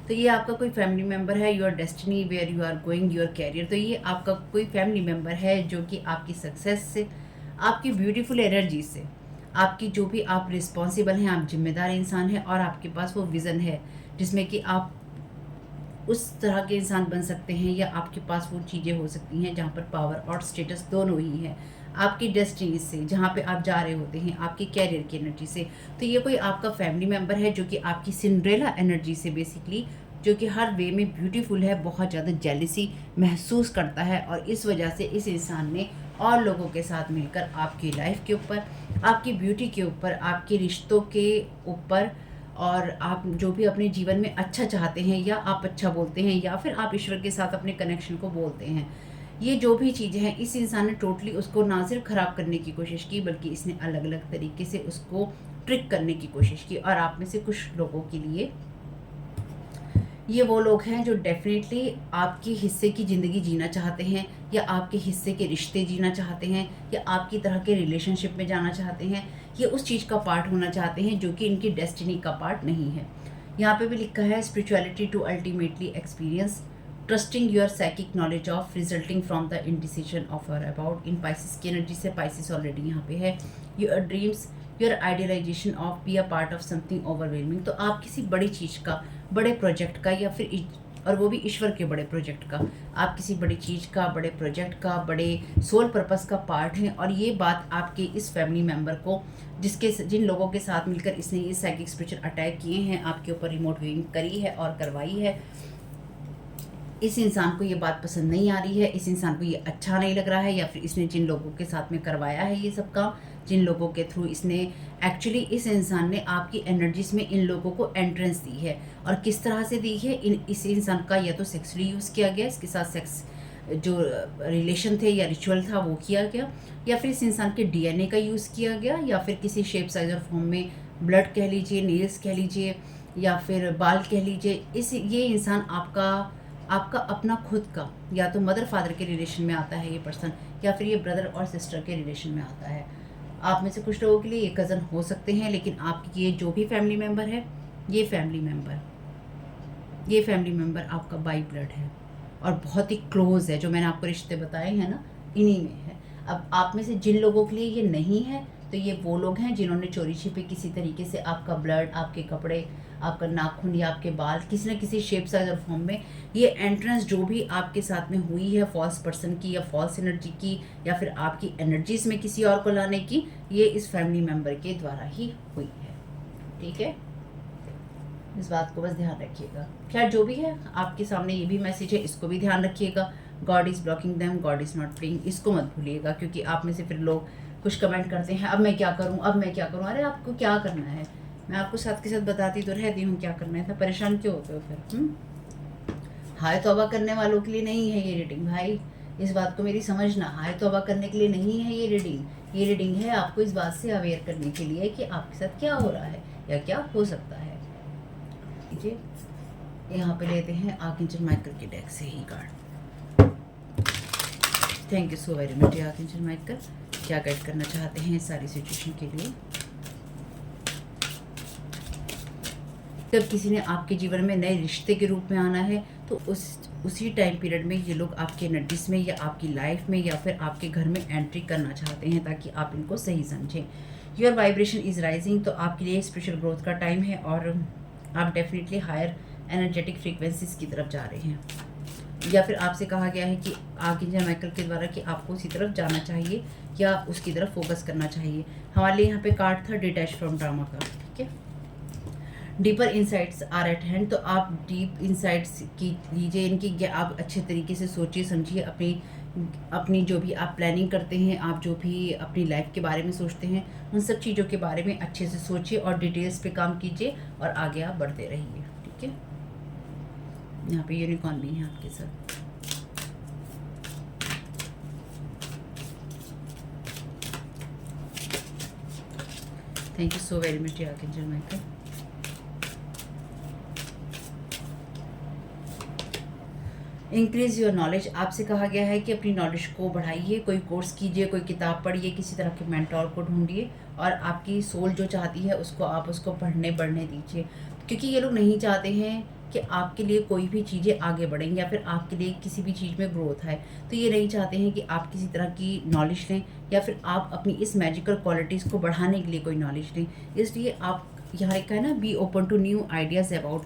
तो ये आपका कोई फैमिली मेम्बर है, your destiny where you are going, your career. तो ये आपका कोई फैमिली मेम्बर है जो कि आपकी सक्सेस से, आपकी ब्यूटीफुल एनर्जी से, आपकी जो भी आप रिस्पॉन्सिबल हैं, आप जिम्मेदार इंसान हैं और आपके पास वो विज़न है जिसमें कि आप उस तरह के इंसान बन सकते हैं, या आपके पास वो चीज़ें हो सकती हैं जहाँ पर पावर और स्टेटस दोनों ही हैं आपकी डेस्टिनी से, जहाँ पे आप जा रहे होते हैं, आपकी कैरियर की एनर्जी से। तो ये कोई आपका फैमिली मेम्बर है जो कि आपकी सिंड्रेला एनर्जी से बेसिकली, जो कि हर वे में ब्यूटीफुल है, बहुत ज़्यादा जेलिसी महसूस करता है, और इस वजह से इस इंसान ने और लोगों के साथ मिलकर आपकी लाइफ के ऊपर, आपकी ब्यूटी के ऊपर, आपके रिश्तों के ऊपर, और आप जो भी अपने जीवन में अच्छा चाहते हैं, या आप अच्छा बोलते हैं, या फिर आप ईश्वर के साथ अपने कनेक्शन को बोलते हैं, ये जो भी चीज़ें हैं, इस इंसान ने टोटली उसको ना सिर्फ ख़राब करने की कोशिश की, बल्कि इसने अलग अलग तरीके से उसको ट्रिक करने की कोशिश की। और आप में से कुछ लोगों के लिए ये वो लोग हैं जो डेफिनेटली आपके हिस्से की ज़िंदगी जीना चाहते हैं, या आपके हिस्से के रिश्ते जीना चाहते हैं, या आपकी तरह के रिलेशनशिप में जाना चाहते हैं, ये उस चीज़ का पार्ट होना चाहते हैं जो कि इनकी डेस्टिनी का पार्ट नहीं है। यहाँ पे भी लिखा है, spirituality to ultimately experience, trusting your psychic knowledge of, resulting from the indecision of your about. In Pisces की एनर्जी से, पाइसिस ऑलरेडी यहाँ पे है। Your dreams, your idealization of, be a part of something overwhelming. तो आप किसी बड़ी चीज़ का, बड़े प्रोजेक्ट का, या फिर और वो भी ईश्वर के बड़े प्रोजेक्ट का, आप किसी बड़ी चीज़ का, बड़े प्रोजेक्ट का, बड़े सोल पर्पस का पार्ट हैं। और ये बात आपके इस फैमिली मेम्बर को, जिन लोगों के साथ मिलकर इसने ये साइकिक स्पिरिचुअल अटैक किए हैं, आपके ऊपर रिमोट व्यूइंग करी है और करवाई है, इस इंसान को ये बात पसंद नहीं आ रही है, इस इंसान को ये अच्छा नहीं लग रहा है, या फिर इसने जिन लोगों के साथ में करवाया है ये सब काम, जिन लोगों के थ्रू इसने एक्चुअली इस इंसान ने आपकी एनर्जीज में इन लोगों को एंट्रेंस दी है। और किस तरह से दी है, इस इंसान का या तो सेक्सुअली यूज़ किया गया, इसके साथ सेक्स जो रिलेशन थे या रिचुअल था वो किया गया, या फिर इस इंसान के डीएनए का यूज़ किया गया, या फिर किसी शेप साइज और फॉर्म में ब्लड कह लीजिए, नेल्स कह लीजिए, या फिर बाल कह लीजिए। ये इंसान आपका अपना खुद का या तो मदर फादर के रिलेशन में आता है ये पर्सन, या फिर ये ब्रदर और सिस्टर के रिलेशन में आता है। आप में से कुछ लोगों के लिए ये कज़न हो सकते हैं, लेकिन आपकी ये जो भी फैमिली मेम्बर है, ये फैमिली मेम्बर आपका बाई ब्लड है और बहुत ही क्लोज है। जो मैंने आपको रिश्ते बताए हैं ना, इन्हीं में है। अब आप में से जिन लोगों के लिए ये नहीं है, तो ये वो लोग हैं जिन्होंने चोरी छिपे किसी तरीके से आपका ब्लड, आपके कपड़े, आपका नाखून या आपके बाल, किसी न किसी शेप साइज और फॉर्म में ये एंट्रेंस जो भी आपके साथ में हुई है फॉल्स पर्सन की या फॉल्स एनर्जी की, या फिर आपकी एनर्जीज में किसी और को लाने की, ये इस फैमिली मेम्बर के द्वारा ही हुई है। ठीक है, इस बात को बस ध्यान रखिएगा। खैर जो भी है, आपके सामने ये भी मैसेज है, इसको भी ध्यान रखिएगा। God is blocking them, God is not playing, इसको मत भूलिएगा, क्योंकि आप में से फिर लोग कुछ कमेंट करते हैं, अब मैं क्या करूं, अब मैं क्या करूं। अरे आपको क्या करना है, मैं आपको साथ के साथ बताती तो रहती हूँ क्या करना है, था परेशान क्यों होते हो फिर। हाय तौबा करने वालों के लिए नहीं है ये रीडिंग भाई, इस बात को मेरी समझना। हाय तौबा करने के लिए नहीं है ये रीडिंग। ये रीडिंग है आपको इस बात से अवेयर करने के लिए कि आपके साथ क्या हो रहा है या क्या हो सकता है। ठीक है, यहाँ पे लेते हैं आर्कएंजल माइकल के डेक से ही card. Thank you so very much archangel Michael, क्या गाइड करना चाहते हैं सारी सिचुएशन के लिए। जब किसी ने आपके जीवन में नए रिश्ते के रूप में आना है, तो उसी टाइम पीरियड में ये लोग आपके एनर्जीज में या आपकी लाइफ में या फिर आपके घर में एंट्री करना चाहते हैं, ताकि आप इनको सही समझें। योर वाइब्रेशन इज़ राइजिंग, तो आपके लिए स्पिरिचुअल ग्रोथ का टाइम है और आप डेफिनेटली हायर एनर्जेटिक फ्रीक्वेंसीज की तरफ जा रहे हैं, या फिर आपसे कहा गया है कि आर्कएंजल माइकल के द्वारा कि आपको उसी तरफ जाना चाहिए या उसकी तरफ फोकस करना चाहिए। हमारे लिए यहाँ पे कार्ड था डिटैच फ्रॉम ड्रामा का। ठीक है, deeper insights are at hand, तो आप डीप इंसाइट्स की लीजिए इनकी, आप अच्छे तरीके से सोचिए समझिए अपनी जो भी आप प्लानिंग करते हैं, आप जो भी अपनी लाइफ के बारे में सोचते हैं, उन सब चीज़ों के बारे में अच्छे से सोचिए और डिटेल्स पे काम कीजिए और आगे आप बढ़ते रहिए। ठीक है, यहाँ पे यूनिकॉर्न भी है आपके साथ। Thank you so very much archangel Michael. Increase your knowledge, आपसे कहा गया है कि अपनी नॉलेज को बढ़ाइए, कोई कोर्स कीजिए, कोई किताब पढ़िए, किसी तरह के मेंटोर को ढूंढिए और आपकी सोल जो चाहती है उसको बढ़ने दीजिए, क्योंकि ये लोग नहीं चाहते हैं कि आपके लिए कोई भी चीज़ें आगे बढ़ें या फिर आपके लिए किसी भी चीज़ में ग्रोथ है। तो ये नहीं चाहते हैं कि आप किसी तरह की नॉलेज लें या फिर आप अपनी इस मैजिकल क्वालिटीज़ को बढ़ाने के लिए कोई नॉलेज लें। इसलिए आप यहाँ एक है ना, be open to new ideas about,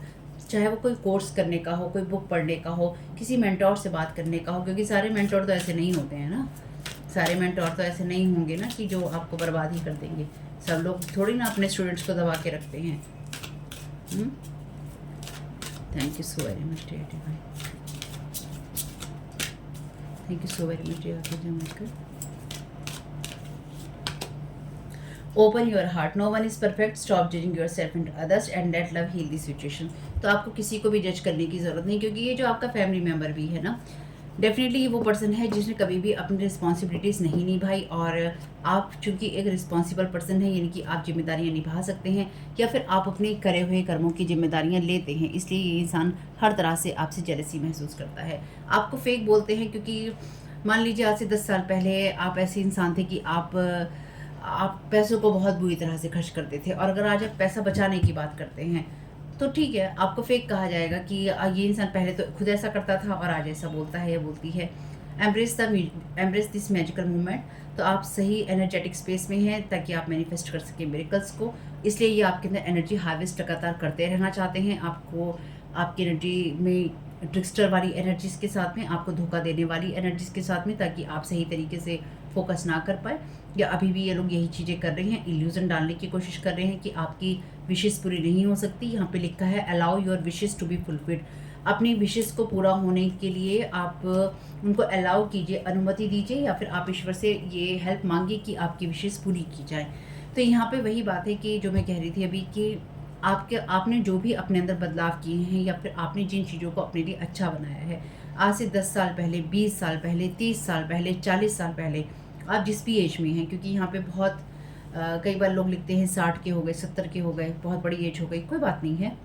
चाहे वो कोई कोर्स करने का हो, कोई बुक पढ़ने का हो, किसी मेंटोर से बात करने का हो, क्योंकि सारे मेंटोर तो ऐसे नहीं होते हैं ना, सारे मेंटोर तो ऐसे नहीं होंगे ना कि जो आपको बर्बाद ही कर देंगे। सब लोग थोड़ी ना अपने स्टूडेंट्स को दबा के रखते हैं। Thank you so very much dear divine, thank you so very much dear. Open your heart, no one is perfect, stop judging yourself and others and let love heal the situation. तो आपको किसी को भी जज करने की ज़रूरत नहीं, क्योंकि ये जो आपका फैमिली मेम्बर भी है ना, डेफिनेटली ये वो पर्सन है जिसने कभी भी अपनी रिस्पॉन्सिबिलिटीज़ नहीं निभाई, और आप चूँकि एक रिस्पॉन्सिबल पर्सन है, यानी कि आप जिम्मेदारियाँ निभा सकते हैं या फिर आप अपने करे हुए कर्मों की जिम्मेदारियाँ लेते हैं, इसलिए ये इंसान हर तरह से आपसे जेलसी महसूस करता है। आपको फेक बोलते हैं, क्योंकि मान लीजिए आज से 10 साल पहले आप ऐसे इंसान थे कि आप पैसों को बहुत बुरी तरह से खर्च करते थे, और अगर आज आप पैसा बचाने की बात करते हैं तो ठीक है, आपको फेक कहा जाएगा कि ये इंसान पहले तो खुद ऐसा करता था और आज ऐसा बोलता है या बोलती है। एम्ब्रेस दिस मैजिकल मूवमेंट, तो आप सही एनर्जेटिक स्पेस में हैं ताकि आप मैनिफेस्ट कर सकें मिरेकल्स को, इसलिए ये आपके अंदर एनर्जी हार्वेस्ट लगातार करते रहना चाहते हैं। आपको आपकी एनर्जी में ट्रिक्स्टर वाली एनर्जीज़ के साथ में, आपको धोखा देने वाली एनर्जीज़ के साथ में, ताकि आप सही तरीके से फोकस ना कर पाए, या अभी भी ये लोग यही चीज़ें कर रहे हैं, इल्यूजन डालने की कोशिश कर रहे हैं कि आपकी विशेस पूरी नहीं हो सकती। यहाँ पे लिखा है allow your wishes to be fulfilled, अपनी विशेस को पूरा होने के लिए आप उनको अलाउ कीजिए, अनुमति दीजिए, या फिर आप ईश्वर से ये हेल्प मांगिए कि आपकी विशेस पूरी की जाए। तो यहाँ पे वही बात है कि जो मैं कह रही थी अभी कि आपने जो भी अपने अंदर बदलाव किए हैं, या फिर आपने जिन चीज़ों को अपने लिए अच्छा बनाया है, आज से 10 साल पहले, 20 साल पहले, 30 साल पहले, 40 साल पहले, आप जिस भी एज में हैं, क्योंकि यहाँ पे बहुत कई बार लोग लिखते हैं 60 के हो गए, 70 के हो गए, बहुत बड़ी एज हो गई, कोई बात नहीं है।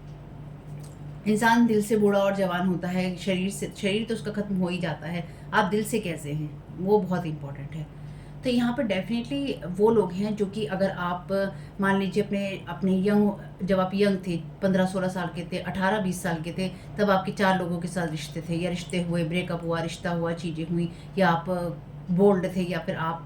इंसान दिल से बूढ़ा और जवान होता है, शरीर तो उसका ख़त्म हो ही जाता है, आप दिल से कैसे हैं, वो बहुत इम्पोर्टेंट है। तो यहाँ पर डेफ़िनेटली वो लोग हैं जो कि अगर आप मान लीजिए अपने अपने यंग जब आप यंग थे, 15-16 साल के थे, 18-20 साल के थे, तब आपके 4 लोगों के साथ रिश्ते थे, या रिश्ते हुए, ब्रेकअप हुआ, रिश्ता हुआ, चीज़ें हुई, या आप बोल्ड थे, या फिर आप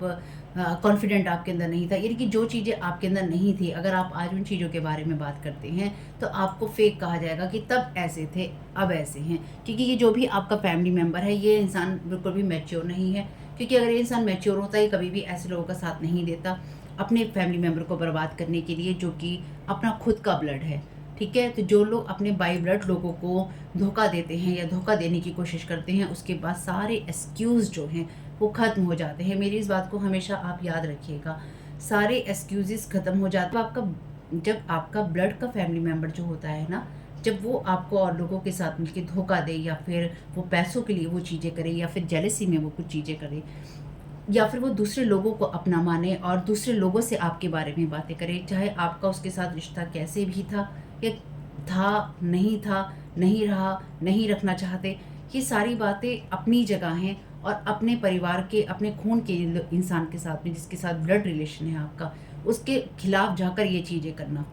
कॉन्फिडेंट आपके अंदर नहीं था, यानी कि जो चीज़ें आपके अंदर नहीं थी, अगर आप आज उन चीज़ों के बारे में बात करते हैं तो आपको फेक कहा जाएगा कि तब ऐसे थे, अब ऐसे हैं। क्योंकि ये जो भी आपका फैमिली मेम्बर है, ये इंसान बिल्कुल भी मैच्योर नहीं है। क्योंकि अगर ये इंसान मैच्योर होता है, कभी भी ऐसे लोगों का साथ नहीं देता अपने फैमिली मेम्बर को बर्बाद करने के लिए, जो कि अपना खुद का ब्लड है। ठीक है, तो जो लोग अपने बाई ब्लड लोगों को धोखा देते हैं या धोखा देने की कोशिश करते हैं, उसके बाद सारे एक्सक्यूज़ जो हैं वो ख़त्म हो जाते हैं। मेरी इस बात को हमेशा आप याद रखिएगा, सारे एक्सक्यूज़ेस ख़त्म हो जाते हैं। जब आपका ब्लड का फैमिली मेम्बर जो होता है ना, जब वो आपको और लोगों के साथ मिलके धोखा दे, या फिर वो पैसों के लिए वो चीज़ें करे, या फिर जेलसी में वो कुछ चीज़ें करे, या फिर वो दूसरे लोगों को अपना माने और दूसरे लोगों से आपके बारे में बातें करे, चाहे आपका उसके साथ रिश्ता कैसे भी था, या था, नहीं था, नहीं रहा, नहीं रखना चाहते, ये सारी बातें अपनी जगह हैं। और अपने परिवार के, अपने खून के इंसान के साथ में, जिसके साथ ब्लड रिलेशन है आपका, उसके खिलाफ जाकर ये चीज़ें करना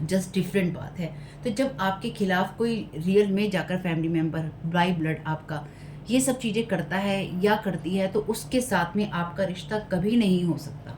जस्ट डिफरेंट बात है। तो जब आपके खिलाफ कोई रियल में जाकर फैमिली मेम्बर बाई ब्लड आपका ये सब चीज़ें करता है या करती है, तो उसके साथ में आपका रिश्ता कभी नहीं हो सकता।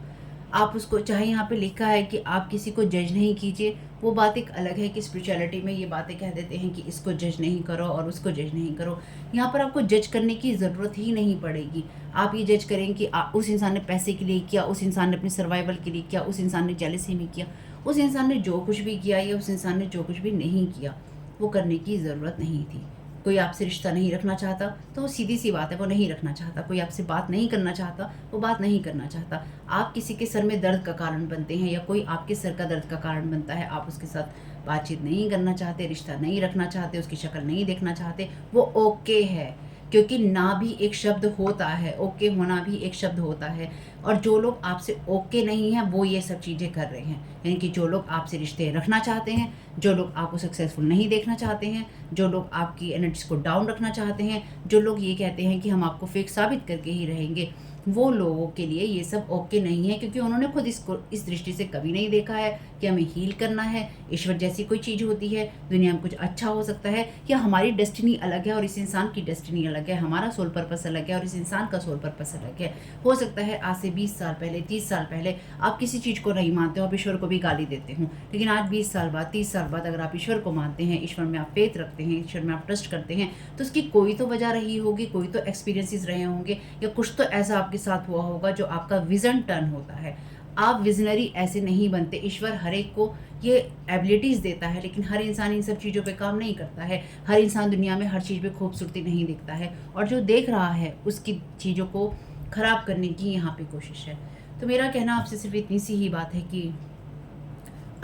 आप उसको, चाहे यहाँ पे लिखा है कि आप किसी को जज नहीं कीजिए, वो बात एक अलग है कि स्पिरिचुअलिटी में ये बातें कह देते हैं कि इसको जज नहीं करो और उसको जज नहीं करो। यहाँ पर आपको जज करने की ज़रूरत ही नहीं पड़ेगी। आप ये जज करें कि उस इंसान ने पैसे के लिए किया, उस इंसान ने अपने सर्वाइवल के लिए किया, उस इंसान ने जेलसी में किया, उस इंसान ने जो कुछ भी किया या उस इंसान ने जो कुछ भी नहीं किया, वो करने की ज़रूरत नहीं थी। कोई आपसे रिश्ता नहीं रखना चाहता तो वो सीधी-सी बात है, वो नहीं रखना चाहता। कोई आपसे बात नहीं करना चाहता, वो बात नहीं करना चाहता। आप किसी के सर में दर्द का कारण बनते हैं, या कोई आपके सर का दर्द का कारण बनता है, आप उसके साथ बातचीत नहीं करना चाहते, रिश्ता नहीं रखना चाहते, उसकी शक्ल नहीं देखना चाहते, वो ओके है। क्योंकि ना भी एक शब्द होता है, ओके होना भी एक शब्द होता है। और जो लोग आपसे ओके नहीं हैं, वो ये सब चीज़ें कर रहे हैं। यानी कि जो लोग आपसे रिश्ते रखना चाहते हैं, जो लोग आपको सक्सेसफुल नहीं देखना चाहते हैं, जो लोग आपकी एनर्जीज को डाउन रखना चाहते हैं, जो लोग ये कहते हैं कि हम आपको फेक साबित करके ही रहेंगे, वो लोगों के लिए ये सब ओके नहीं है। क्योंकि उन्होंने खुद इसको इस दृष्टि से कभी नहीं देखा है कि हमें हील करना है, ईश्वर जैसी कोई चीज़ होती है, दुनिया में कुछ अच्छा हो सकता है, या हमारी डेस्टिनी अलग है और इस इंसान की डेस्टिनी अलग है, हमारा सोल पर्पस अलग है और इस इंसान का सोल पर्पस अलग है। हो सकता है आज से 20 साल पहले, 30 साल पहले आप किसी चीज़ को नहीं मानते हो, आप ईश्वर को भी गाली देते हो, लेकिन आज 20 साल बाद, 30 साल बाद अगर आप ईश्वर को मानते हैं, ईश्वर में आप फेथ रखते हैं, ईश्वर में आप ट्रस्ट करते हैं, तो उसकी कोई तो वजह रही होगी, कोई तो एक्सपीरियंसेस रहे होंगे, या कुछ तो ऐसा आपके साथ हुआ होगा जो आपका विजन टर्न होता है। आप विजनरी ऐसे नहीं बनते। ईश्वर हर एक को ये एबिलिटीज़ देता है, लेकिन हर इंसान इन सब चीज़ों पे काम नहीं करता है। हर इंसान दुनिया में हर चीज़ पे खूबसूरती नहीं देखता है, और जो देख रहा है उसकी चीज़ों को ख़राब करने की यहाँ पे कोशिश है। तो मेरा कहना आपसे सिर्फ इतनी सी ही बात है कि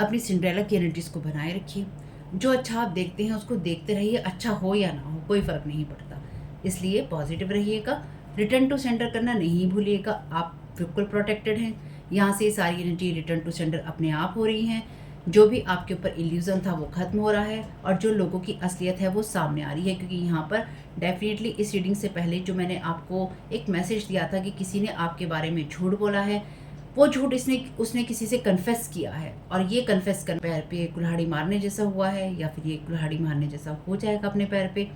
अपनी सिंड्रेला की एनर्जीज़ को बनाए रखिए। जो अच्छा आप देखते हैं उसको देखते रहिए, अच्छा हो या ना हो कोई फ़र्क नहीं पड़ता। इसलिए पॉजिटिव रहिएगा, रिटर्न टू सेंडर करना नहीं भूलिएगा। आप बिल्कुल प्रोटेक्टेड हैं। यहाँ से सारी एनर्जी रिटर्न टू सेंडर अपने आप हो रही हैं। जो भी आपके ऊपर इल्यूज़न था वो ख़त्म हो रहा है, और जो लोगों की असलियत है वो सामने आ रही है। क्योंकि यहाँ पर डेफिनेटली इस रीडिंग से पहले जो मैंने आपको एक मैसेज दिया था कि किसी ने आपके बारे में झूठ बोला है, वो झूठ उसने किसी से कन्फेस किया है, और ये कन्फेस कर पैर पे कुल्हाड़ी मारने जैसा हुआ है, या फिर ये कुल्हाड़ी मारने जैसा हो जाएगा अपने पैर पे।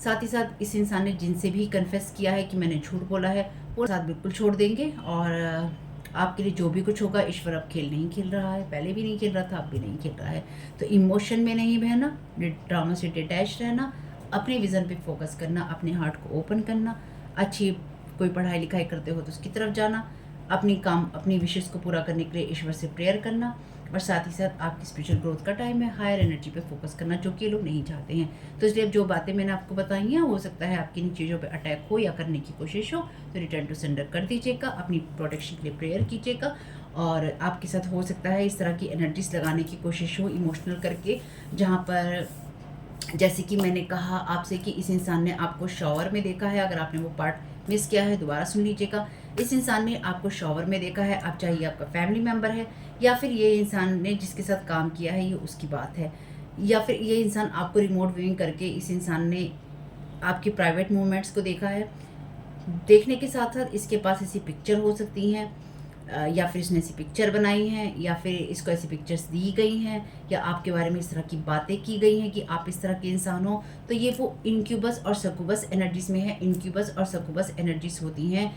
साथ ही साथ इस इंसान ने जिनसे भी कन्फेस किया है कि मैंने झूठ बोला है, वो साथ बिल्कुल छोड़ देंगे। और आपके लिए जो भी कुछ होगा, ईश्वर अब खेल नहीं खेल रहा है, पहले भी नहीं खेल रहा था, अब भी नहीं खेल रहा है। तो इमोशन में नहीं बहना, ड्रामा से डिटैच रहना, अपने विज़न पे फोकस करना, अपने हार्ट को ओपन करना, अच्छी कोई पढ़ाई लिखाई करते हो तो उसकी तरफ जाना, अपनी विशेष को पूरा करने के लिए ईश्वर से प्रेयर करना, और साथ ही साथ आपकी स्पिरिचुअल ग्रोथ का टाइम है, हायर एनर्जी पे फोकस करना, जो कि ये लोग नहीं चाहते हैं। तो इसलिए अब जो बातें मैंने आपको बताई हैं, हो सकता है आपकी इन चीज़ों पे अटैक हो या करने की कोशिश हो, तो रिटर्न टू सेंडर कर दीजिएगा, अपनी प्रोटेक्शन के लिए प्रेयर कीजिएगा। और आपके साथ हो सकता है इस तरह की एनर्जीज लगाने की कोशिश हो इमोशनल करके, जहाँ पर जैसे कि मैंने कहा आपसे कि इस इंसान ने आपको शॉवर में देखा है। अगर आपने वो पार्ट मिस किया है दोबारा सुन लीजिएगा। इस इंसान ने आपको शॉवर में देखा है, आप चाहे आपका फैमिली मेम्बर है या फिर ये इंसान ने जिसके साथ काम किया है ये उसकी बात है, या फिर ये इंसान आपको रिमोट व्यूइंग करके इस इंसान ने आपकी प्राइवेट मूवमेंट्स को देखा है। देखने के साथ साथ इसके पास ऐसी पिक्चर हो सकती हैं, या फिर इसने ऐसी पिक्चर बनाई हैं, या फिर इसको ऐसी पिक्चर्स दी गई हैं, या आपके बारे में इस तरह की बातें की गई हैं कि आप इस तरह के इंसान हो। तो ये वो इनक्यूबस और सक्यूबस एनर्जीज में है। इनक्यूबस और सक्यूबस एनर्जीज होती हैं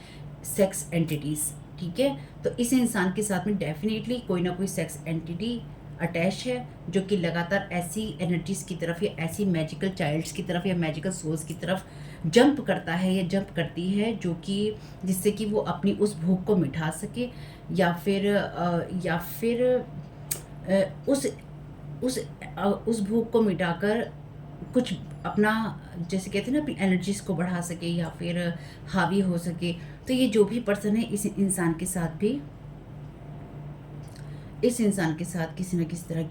सेक्स एंटिटीज़, ठीक है। तो इस इंसान के साथ में डेफिनेटली कोई ना कोई सेक्स एंटिटी अटैच है, जो कि लगातार ऐसी एनर्जीज़ की तरफ या ऐसी मैजिकल चाइल्ड्स की तरफ या मैजिकल सोल्स की तरफ जंप करता है या जंप करती है, जो कि जिससे कि वो अपनी उस भूख को मिटा सके, या फिर उस उस भूख को मिटाकर कुछ अपना, जैसे कहते हैं ना, अपनी एनर्जीज़ को बढ़ा सके या फिर हावी हो सके। तो ये जो भी पर्सन है, इस इंसान के साथ किसी न किसी तरह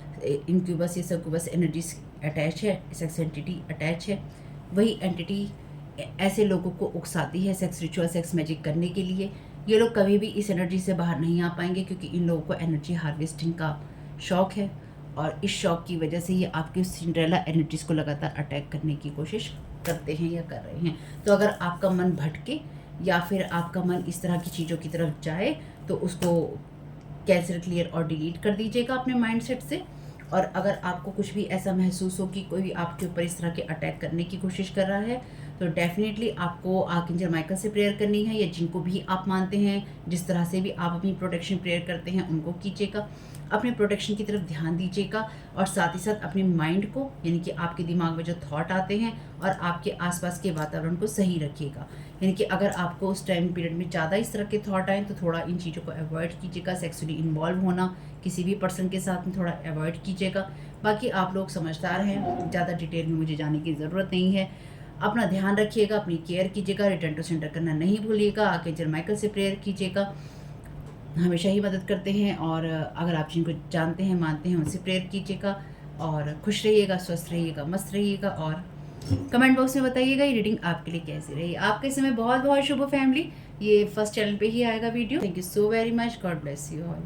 इनक्यूबस या सक्यूबस एनर्जीज अटैच है, सेक्स एंटिटी अटैच है। वही एंटिटी ऐसे लोगों को उकसाती है सेक्स रिचुअल, सेक्स मैजिक करने के लिए। ये लोग कभी भी इस एनर्जी से बाहर नहीं आ पाएंगे, क्योंकि इन लोगों को एनर्जी हार्वेस्टिंग का शौक है, और इस शौक की वजह से ये आपकी सिंड्रेला एनर्जीज़ को लगातार अटैक करने की कोशिश करते हैं या कर रहे हैं। तो अगर आपका मन भटके या फिर आपका मन इस तरह की चीज़ों की तरफ जाए, तो उसको कैंसिल, क्लियर और डिलीट कर दीजिएगा अपने माइंडसेट से। और अगर आपको कुछ भी ऐसा महसूस हो कि कोई आपके ऊपर इस तरह के अटैक करने की कोशिश कर रहा है, तो डेफिनेटली आपको आर्कएंजल माइकल से प्रेयर करनी है, या जिनको भी आप मानते हैं, जिस तरह से भी आप अपनी प्रोटेक्शन प्रेयर करते हैं, उनको कीजिएगा। अपने प्रोटेक्शन की तरफ ध्यान दीजिएगा, और साथ ही साथ अपने माइंड को, यानी कि आपके दिमाग में जो थॉट आते हैं और आपके आसपास के वातावरण को सही रखिएगा। यानी कि अगर आपको उस टाइम पीरियड में ज़्यादा इस तरह के थॉट आएँ, तो थोड़ा इन चीज़ों को अवॉइड कीजिएगा। सेक्सुअली इन्वॉल्व होना किसी भी पर्सन के साथ में थोड़ा अवॉइड कीजिएगा। बाकी आप लोग समझदार हैं, ज़्यादा डिटेल में मुझे जाने की ज़रूरत नहीं है। अपना ध्यान रखिएगा, अपनी केयर कीजिएगा, रिटर्न टू सेंटर करना नहीं भूलिएगा, आर्कएंजल माइकल से प्रेयर कीजिएगा, हमेशा ही मदद करते हैं। और अगर आप जिनको जानते हैं, मानते हैं, उनसे प्रेयर कीजिएगा। और खुश रहिएगा, स्वस्थ रहिएगा, मस्त रहिएगा, और कमेंट बॉक्स में बताइएगा ये रीडिंग आपके लिए कैसी रही। आपके समय बहुत बहुत शुभ हो फैमिली। ये फर्स्ट चैनल पे ही आएगा video. Thank you so very much, God bless you all.